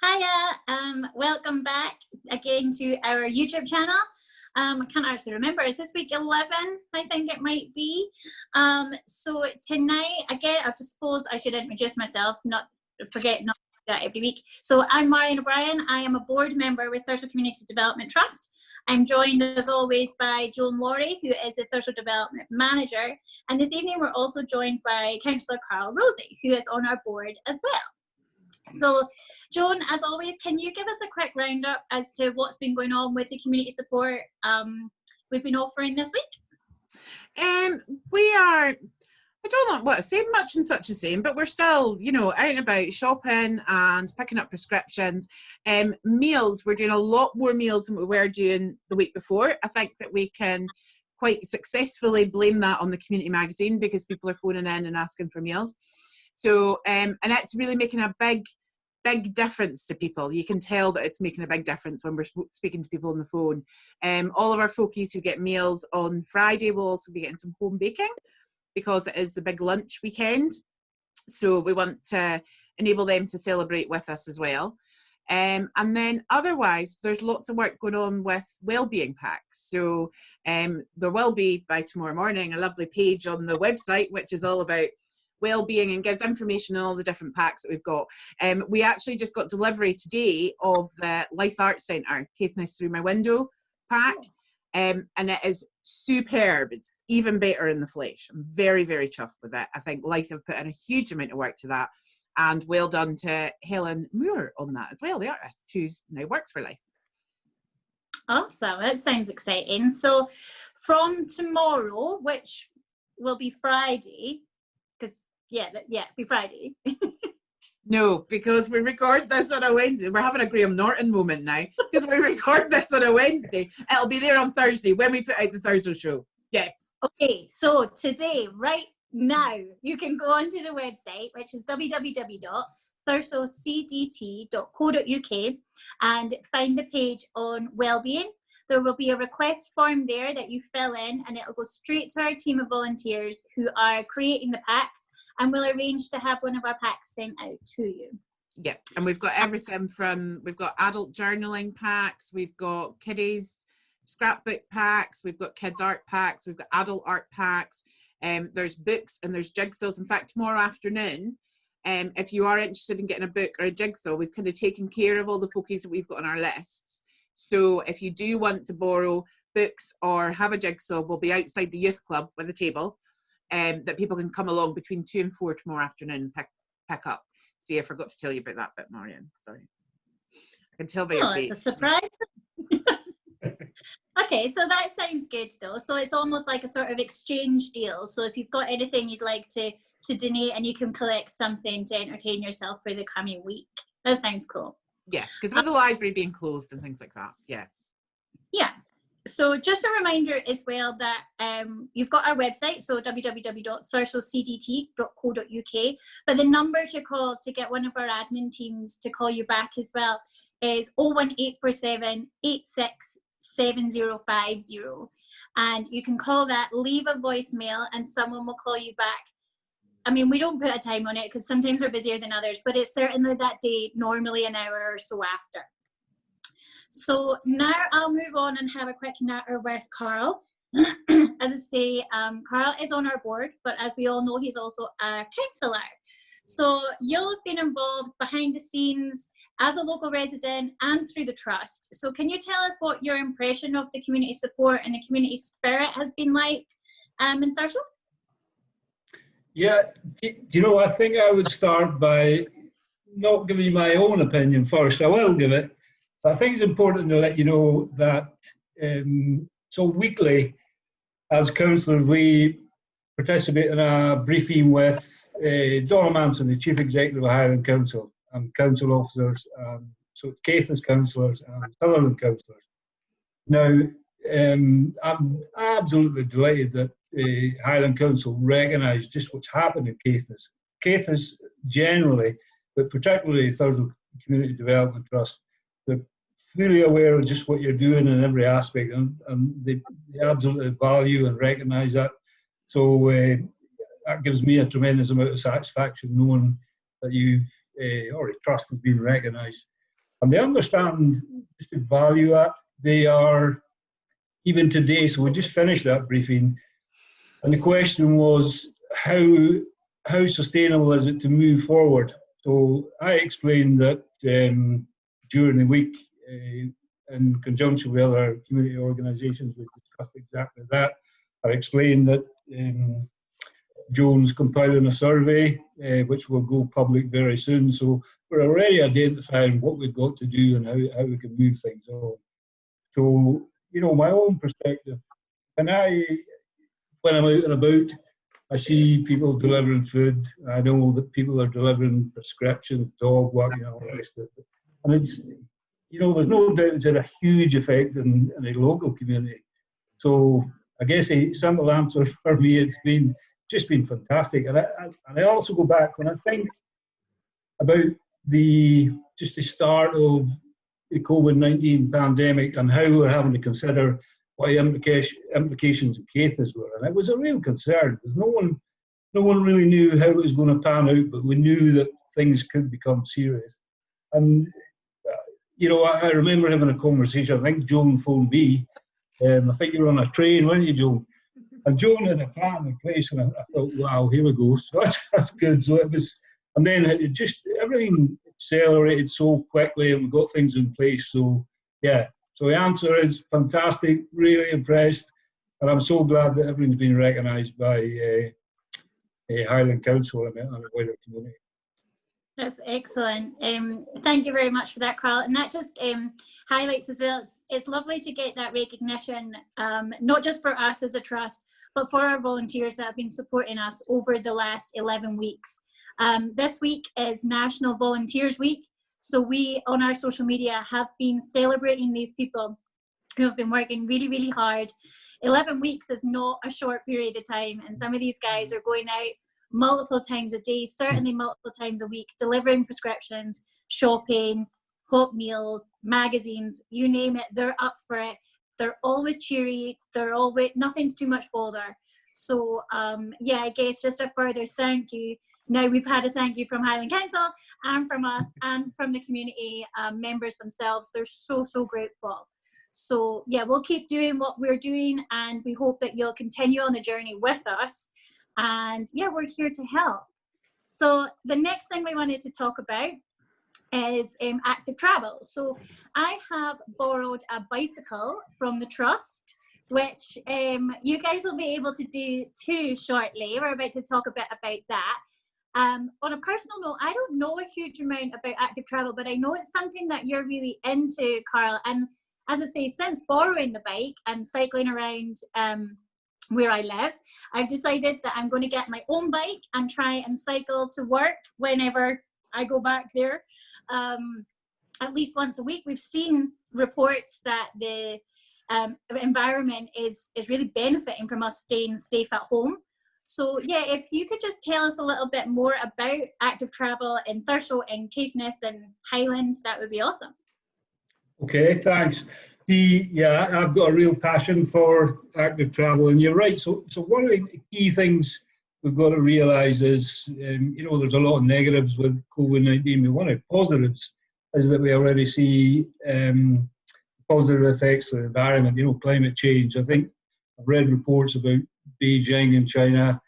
Hiya, welcome back again to our YouTube channel. I can't actually remember, is this week 11? I think it might be. So tonight, again, I suppose I should introduce myself, not forget not that every week. So I'm Marion O'Brien. I am a board member with Thurso Community Development Trust. I'm joined as always by Joan Laurie, who is the Thurso Development Manager. And this evening we're also joined by Councillor Carl Rosie, who is on our board as well. So, Joan, as always, can you give us a quick roundup as to what's been going on with the community support we've been offering this week? We are, I don't know what to say, much and such the same, but we're still, you know, out and about shopping and picking up prescriptions. Meals, we're doing a lot more meals than we were doing the week before. I think that we can quite successfully blame that on the community magazine because people are phoning in and asking for meals. So, and it's really making a big difference to people. You can tell that it's making a big difference when we're speaking to people on the phone. All of our folkies who get meals on Friday will also be getting some home baking because it is the big lunch weekend. So we want to enable them to celebrate with us as well. And then otherwise, there's lots of work going on with wellbeing packs. So there will be, by tomorrow morning, a lovely page on the website, which is all about wellbeing and gives information on all the different packs that we've got. We actually just got delivery today of the Life Arts Centre, Caithness Through My Window pack, and it is superb. It's even better in the flesh. I'm very, very chuffed with it. I think Life have put in a huge amount of work to that, and well done to Helen Moore on that as well, the artist who now works for Life. Awesome, that sounds exciting. So from tomorrow, which will be Friday, because be Friday. No, because we record this on a Wednesday. We're having a Graham Norton moment now because we record this on a Wednesday. It'll be there on Thursday when we put out the Thurso show. Yes. Okay, so today, right now, you can go onto the website, which is www.thursocdt.co.uk and find the page on wellbeing. There will be a request form there that you fill in and it'll go straight to our team of volunteers who are creating the packs. And we'll arrange to have one of our packs sent out to you. Yeah, and we've got everything from, we've got adult journaling packs, we've got kiddies scrapbook packs, we've got kids art packs, we've got adult art packs, there's books and there's jigsaws. In fact, tomorrow afternoon, if you are interested in getting a book or a jigsaw, we've kind of taken care of all the folkies that we've got on our lists. So if you do want to borrow books or have a jigsaw, we'll be outside the youth club with a table. That people can come along between 2 and 4 tomorrow afternoon and pick up. See, I forgot to tell you about that bit, Marion. Sorry. I can tell by your face. It's a surprise. Okay, so that sounds good though. So it's almost like a sort of exchange deal. So if you've got anything you'd like to donate and you can collect something to entertain yourself for the coming week. That sounds cool. Yeah, because with the library being closed and things like that. Yeah. Yeah. So just a reminder as well that you've got our website, so www.thursocdt.co.uk, but the number to call to get one of our admin teams to call you back as well is 01847 867050, and you can call that, leave a voicemail and someone will call you back. I mean, we don't put a time on it because sometimes we're busier than others, but it's certainly that day, normally an hour or so after. So now I'll move on and have a quick natter with Carl. As I say, Carl is on our board, but as we all know, he's also a councillor. So you'll have been involved behind the scenes as a local resident and through the trust. So can you tell us what your impression of the community support and the community spirit has been like in Thurso? Yeah, do you know, I think I would start by not giving you my own opinion first. I will give it. I think it's important to let you know that so weekly, as councillors, we participate in a briefing with Donna Manson, the Chief Executive of Highland Council, and council officers, so it's Caithness councillors and Sutherland councillors. Now, I'm absolutely delighted that Highland Council recognise just what's happened in Caithness. Caithness generally, but particularly Thurso Community Development Trust, they're fully aware of just what you're doing in every aspect, and they absolutely value and recognise that. So that gives me a tremendous amount of satisfaction knowing that you've, or the trust has been recognised. And they understand just the value that they are, even today. So we just finished that briefing, and the question was, how sustainable is it to move forward? So I explained that during the week, in conjunction with other community organisations, we discussed exactly that. I explained that Joan's compiling a survey, which will go public very soon. So we're already identifying what we've got to do and how we can move things on. So, my own perspective, when I'm out and about, I see people delivering food. I know that people are delivering prescriptions, dog walking, all the rest of it. And it's, there's no doubt it's had a huge effect in the local community. So I guess a simple answer for me, it's just been fantastic. And I also go back when I think about the start of the COVID-19 pandemic and how we're having to consider what implications of cases were. And it was a real concern because no one really knew how it was going to pan out, but we knew that things could become serious. And, I remember having a conversation. I think Joan phoned me. I think you were on a train, weren't you, Joan? And Joan had a plan in place, and I thought, wow, here we go. So that's good. So it was, and then it just, everything accelerated so quickly, and we got things in place. So, yeah. So the answer is fantastic, really impressed, and I'm so glad that everything's been recognised by Highland Council and the wider community. That's excellent. Thank you very much for that, Carl. And that just highlights as well, it's lovely to get that recognition, not just for us as a trust, but for our volunteers that have been supporting us over the last 11 weeks. This week is National Volunteers Week. So we, on our social media, have been celebrating these people who have been working really, really hard. 11 weeks is not a short period of time. And some of these guys are going out multiple times a day, certainly multiple times a week, delivering prescriptions, shopping, hot meals, magazines, you name it, they're up for it. They're always cheery. They're always, nothing's too much bother. So yeah, I guess just a further thank you. Now we've had a thank you from Highland Council and from us and from the community members themselves. They're so, so grateful. So yeah, we'll keep doing what we're doing, and we hope that you'll continue on the journey with us. And yeah, we're here to help. So the next thing we wanted to talk about is active travel. So I have borrowed a bicycle from the Trust, which you guys will be able to do too shortly. We're about to talk a bit about that. On a personal note, I don't know a huge amount about active travel, but I know it's something that you're really into, Carl. And as I say, since borrowing the bike and cycling around where I live, I've decided that I'm going to get my own bike and try and cycle to work whenever I go back there, at least once a week. We've seen reports that the environment is really benefiting from us staying safe at home. So yeah, if you could just tell us a little bit more about active travel in Thurso and Caithness and Highland, that would be awesome. Okay, thanks. Yeah, I've got a real passion for active travel, and you're right. So one of the key things we've got to realise is, there's a lot of negatives with COVID-19. One of the positives is that we already see positive effects of the environment. Climate change. I think I've read reports about Beijing in China,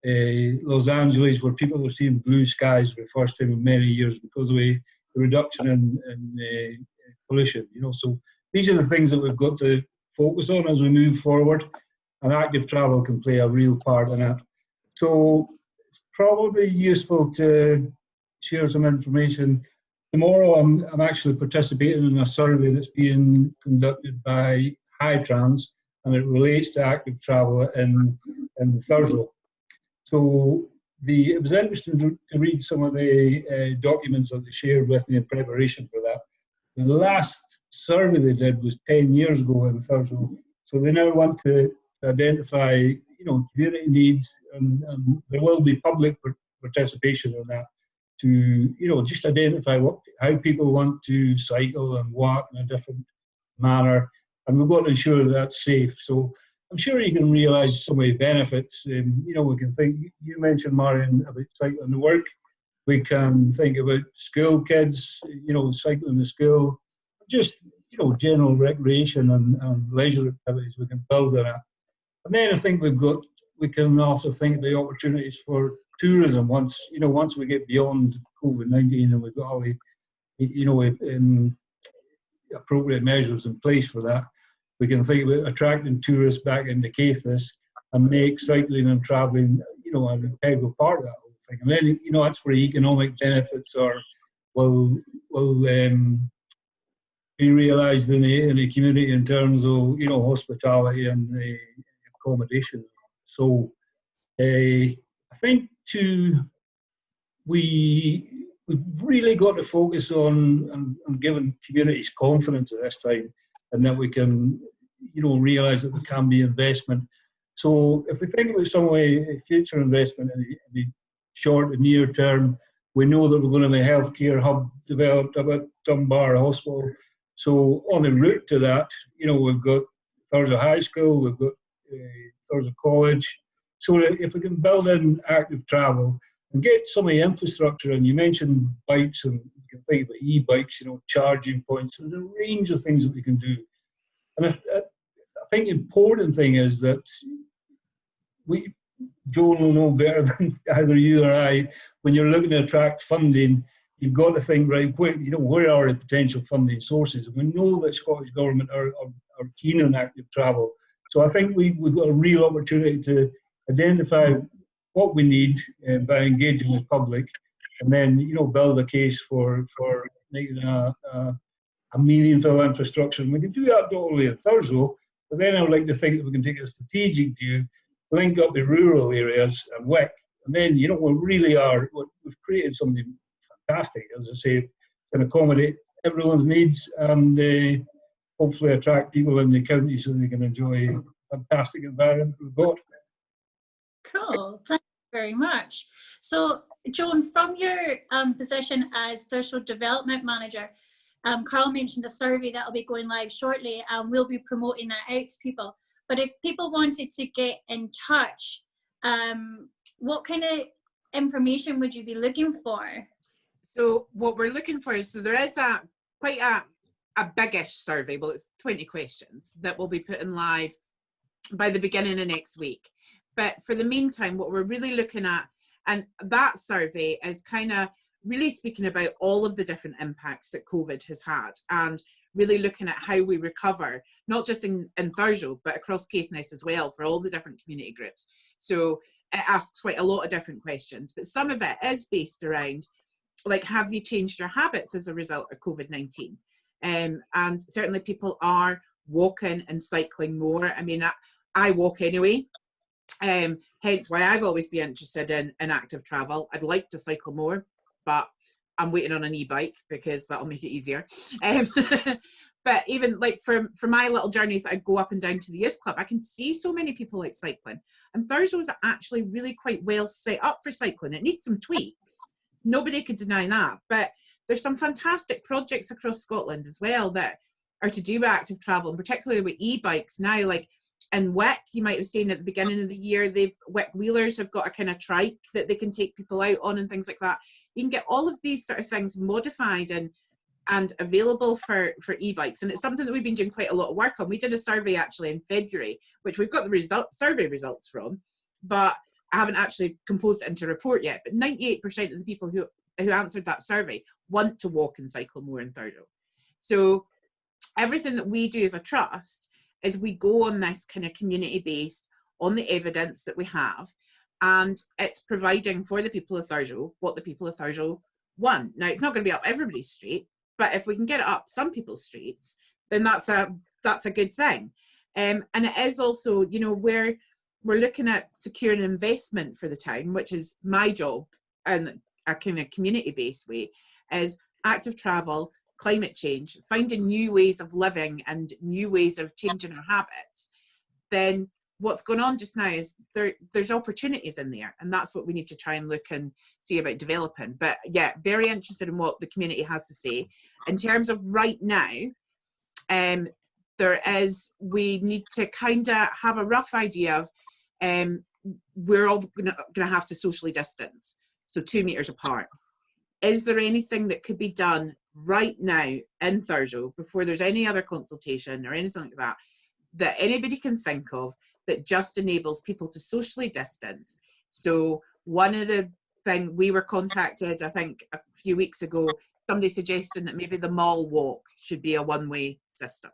Los Angeles, where people are seeing blue skies for the first time in many years because of the reduction in pollution. So these are the things that we've got to focus on as we move forward, and active travel can play a real part in that. So it's probably useful to share some information. Tomorrow I'm actually participating in a survey that's being conducted by Hightrans, and it relates to active travel in Thurso. So it was interesting to read some of the documents that they shared with me in preparation for that. The last survey they did was 10 years ago in Thurso. So they now want to identify, community needs, and there will be public participation in that to, just identify how people want to cycle and walk in a different manner. And we've got to ensure that that's safe. So I'm sure you can realise some of the benefits. We can think, you mentioned, Marion, about cycling to work. We can think about school kids, cycling to school, just, general recreation and leisure activities we can build on it. And then I think we can also think of the opportunities for tourism once we get beyond COVID-19 and we've got all the, appropriate measures in place for that. We can think about attracting tourists back into Caithness and make cycling and travelling, an integral part of that whole thing. And then, that's where economic benefits will be realised in the community in terms of, hospitality and accommodation. So I think we've really got to focus on giving communities confidence at this time, and that we can, realise that there can be investment. So if we think about some way future investment in the short and near term, we know that we're going to have a healthcare hub developed up at Dunbar Hospital. So on the route to that, we've got Thurso High School, we've got Thurso College. So if we can build in active travel and get some of the infrastructure, and you mentioned bikes, and you can think about e-bikes, charging points, there's a range of things that we can do. And I think the important thing is that Joan will know better than either you or I, when you're looking to attract funding, you've got to think, right, where are the potential funding sources? And we know that Scottish Government are keen on active travel. So I think we've got a real opportunity to identify what we need by engaging with public, and then, build a case for making a meaningful infrastructure. And we can do that not only at Thurso, but then I would like to think that we can take a strategic view, link up the rural areas and Wick, and then, we've created something fantastic, as I say, can accommodate everyone's needs and hopefully attract people in the county so they can enjoy a fantastic environment we've got. Cool, thank you very much. So, Joan, from your position as Thurso Development Manager, Carl mentioned a survey that will be going live shortly, and we'll be promoting that out to people. But if people wanted to get in touch, what kind of information would you be looking for? So what we're looking for is, so there is quite a biggish survey, well, it's 20 questions that will be put in live by the beginning of next week. But for the meantime, what we're really looking at, and that survey is kind of really speaking about all of the different impacts that COVID has had, and really looking at how we recover, not just in Thurso, but across Caithness as well, for all the different community groups. So it asks quite a lot of different questions, but some of it is based around, like, have you changed your habits as a result of COVID-19? And certainly people are walking and cycling more. I mean, I walk anyway, hence why I've always been interested in active travel. I'd like to cycle more, but I'm waiting on an e-bike because that'll make it easier. But even like for my little journeys that I go up and down to the youth club, I can see so many people out cycling. And Thurso is actually really quite well set up for cycling. It needs some tweaks. Nobody could deny that. But there's some fantastic projects across Scotland as well that are to do with active travel, and particularly with e-bikes now. Like in Wick, you might have seen at the beginning of the year, Wick Wheelers have got a kind of trike that they can take people out on and things like that. You can get all of these sort of things modified and available for e-bikes. And it's something that we've been doing quite a lot of work on. We did a survey actually in February, which we've got the survey results from, but I haven't actually composed it into a report yet. But 98% of the people who answered that survey want to walk and cycle more in Thurso. So everything that we do as a trust is we go on this kind of community-based, on the evidence that we have, and it's providing for the people of Thurso what the people of Thurso want. Now, it's not going to be up everybody's street, but if we can get it up some people's streets, then that's a good thing. And it is also, we're looking at securing investment for the town, which is my job in a kind of community-based way, is active travel, climate change, finding new ways of living and new ways of changing our habits. Then what's going on just now is there's opportunities in there, and that's what we need to try and look and see about developing. But yeah, very interested in what the community has to say. In terms of right now, we need to kind of have a rough idea of we're all going to have to socially distance, so 2 meters apart. is there anything that could be done right now in Thurso before there's any other consultation or anything like that, that anybody can think of that just enables people to socially distance? So one of the things, we were contacted, I think a few weeks ago, somebody suggesting that maybe the mall walk should be a one-way system.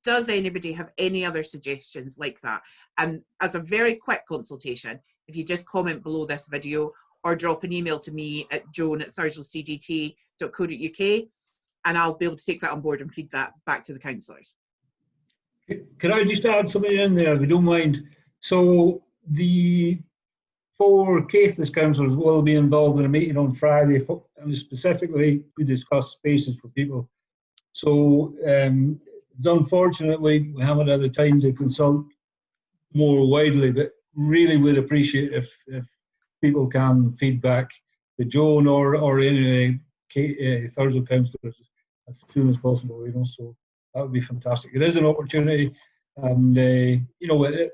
Does anybody have any other suggestions like that? And as a very quick consultation, if you just comment below this video or drop an email to me at joan@thursocdt.co.uk, and I'll be able to take that on board and feed that back to the councillors. Can I just add something in there, if you don't mind? So the 4 Caithness councillors will be involved in a meeting on Friday, and specifically to discuss spaces for people. So unfortunately, we haven't had the time to consult more widely, but really would appreciate if people can feedback to Joan or any Thurso councillors as soon as possible, you know, so that would be fantastic. It is an opportunity, and you know,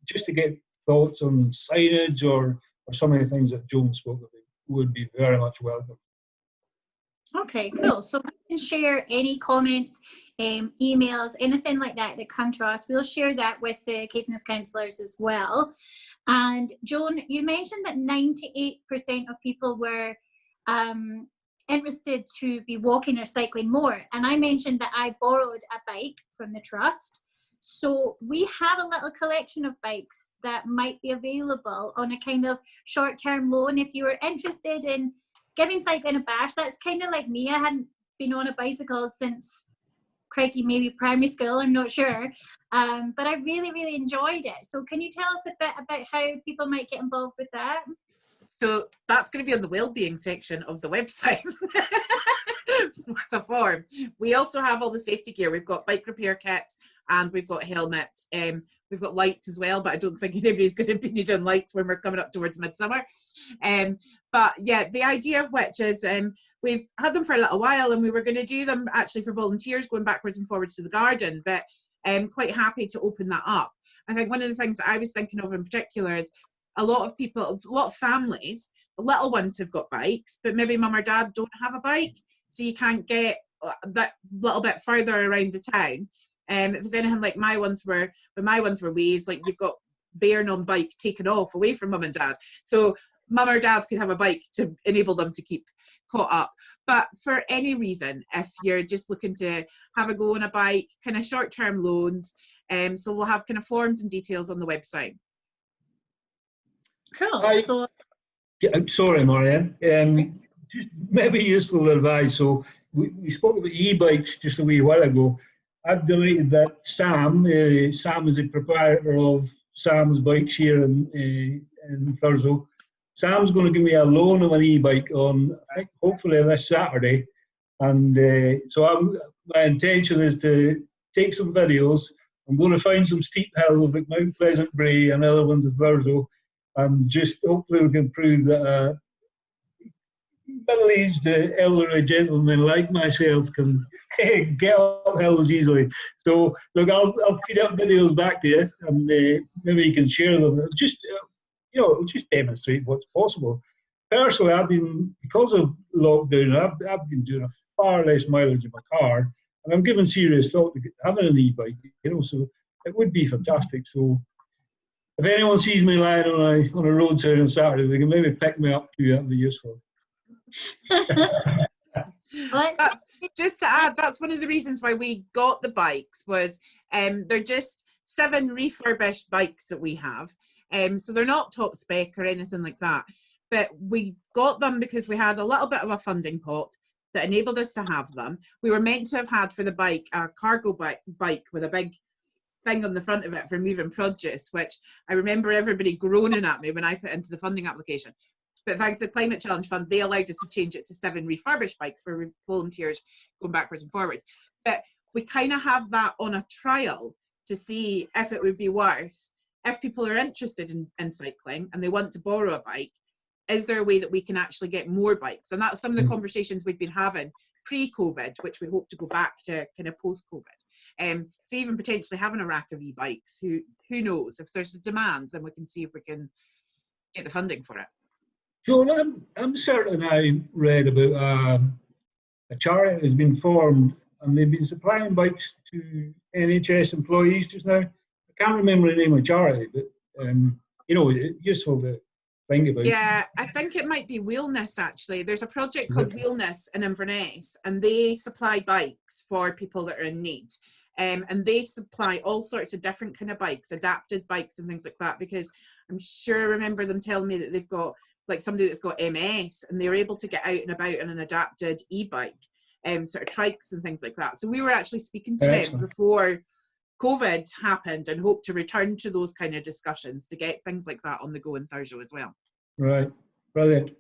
just to get thoughts on signage or some of the things that Joan spoke about would be very much welcome. Okay, cool. So we can share any comments, emails, anything like that that come to us. We'll share that with the Caithness councillors as well. And Joan, you mentioned that 98% of people were interested to be walking or cycling more. And I mentioned that I borrowed a bike from the trust. So we have a little collection of bikes that might be available on a kind of short-term loan if you were interested in giving cycling a bash. That's kind of like me. I hadn't been on a bicycle since, crikey, maybe primary school, I'm not sure. But I really, really enjoyed it. So can you tell us a bit about how people might get involved with that? So that's going to be on the wellbeing section of the website with a form. We also have all the safety gear. We've got bike repair kits and we've got helmets. We've got lights as well, but I don't think anybody's going to be needing lights when we're coming up towards midsummer. But yeah, the idea of which is we've had them for a little while, and we were going to do them actually for volunteers going backwards and forwards to the garden, but I'm quite happy to open that up. I think one of the things that I was thinking of in particular is a lot of people, a lot of families, the little ones have got bikes, but maybe mum or dad don't have a bike, so you can't get that little bit further around the town. If it's anything like my ones were, when my ones were ways, like you've got bairn on bike taken off away from mum and dad. So mum or dad could have a bike to enable them to keep caught up. But for any reason, if you're just looking to have a go on a bike, kind of short-term loans, so we'll have kind of forms and details on the website. Cool. Sorry, Marianne. Just maybe useful advice. So we spoke about e-bikes just a wee while ago. I've deleted that Sam. Sam is the proprietor of Sam's Bikes here in Thurso. Sam's going to give me a loan of an e-bike on, I think, hopefully this Saturday. And so my intention is to take some videos. I'm going to find some steep hills like Mount Pleasant Brae and other ones in Thurso, and just hopefully we can prove that middle-aged elderly gentlemen like myself can get up hills easily. So look, I'll feed up videos back to you, and maybe you can share them. Just it'll just demonstrate what's possible. Personally, because of lockdown, I've been doing a far less mileage in my car, and I'm giving serious thought to having an e-bike. So it would be fantastic. So if anyone sees me lying on a roadside on Saturday, they can maybe pick me up too. That'd be useful. Just to add, that's one of the reasons why we got the bikes was they're just 7 refurbished bikes that we have. So they're not top spec or anything like that. But we got them because we had a little bit of a funding pot that enabled us to have them. We were meant to have had for the bike a cargo bike with a big thing on the front of it for moving produce, which I remember everybody groaning at me when I put into the funding application. But thanks to the Climate Challenge Fund, they allowed us to change it to 7 refurbished bikes for volunteers going backwards and forwards. But we kind of have that on a trial to see if it would be worth, if people are interested in cycling and they want to borrow a bike, is there a way that we can actually get more bikes? And that's some of the conversations we've been having pre-COVID, which we hope to go back to kind of post-COVID. So even potentially having a rack of e-bikes, who knows? If there's a demand, then we can see if we can get the funding for it. Joan, I'm certain I read about a charity has been formed and they've been supplying bikes to NHS employees just now. I can't remember the name of the charity, but you know, it's useful to think about. Yeah, I think it might be Wheelness actually. There's a project called Wheelness in Inverness, and they supply bikes for people that are in need. And they supply all sorts of different kind of bikes, adapted bikes and things like that, because I'm sure I remember them telling me that they've got like somebody that's got MS and they're able to get out and about on an adapted e-bike, sort of trikes and things like that. So we were actually speaking to them before COVID happened and hope to return to those kind of discussions to get things like that on the go in Thurso as well. Right, brilliant.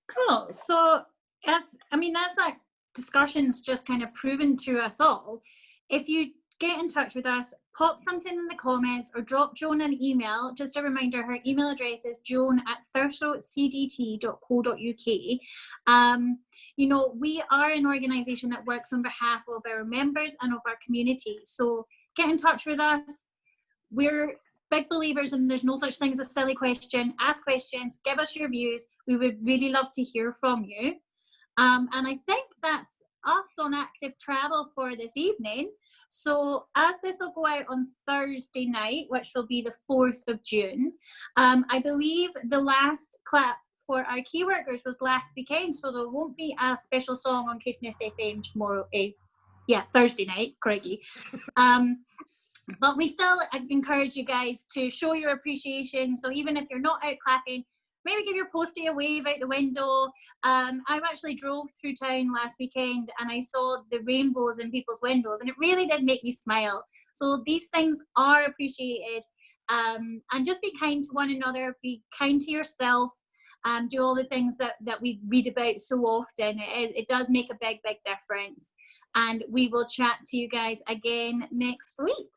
Cool. So as that discussion's just kind of proven to us all, if you get in touch with us, pop something in the comments or drop Joan an email. Just a reminder, her email address is joan@thursocdt.co.uk. You know, we are an organisation that works on behalf of our members and of our community. So get in touch with us. We're big believers in there's no such thing as a silly question. Ask questions, give us your views. We would really love to hear from you. And I think that's us on active travel for this evening. So as this will go out on Thursday night, which will be the 4th of June, I believe the last clap for our key workers was last weekend, so there won't be a special song on Caithness FM tomorrow. Thursday night, crikey. But we still encourage you guys to show your appreciation. So even if you're not out clapping, maybe give your postie a wave out the window. I actually drove through town last weekend and I saw the rainbows in people's windows and it really did make me smile. So these things are appreciated. And just be kind to one another, be kind to yourself, do all the things that we read about so often. It does make a big, big difference. And we will chat to you guys again next week.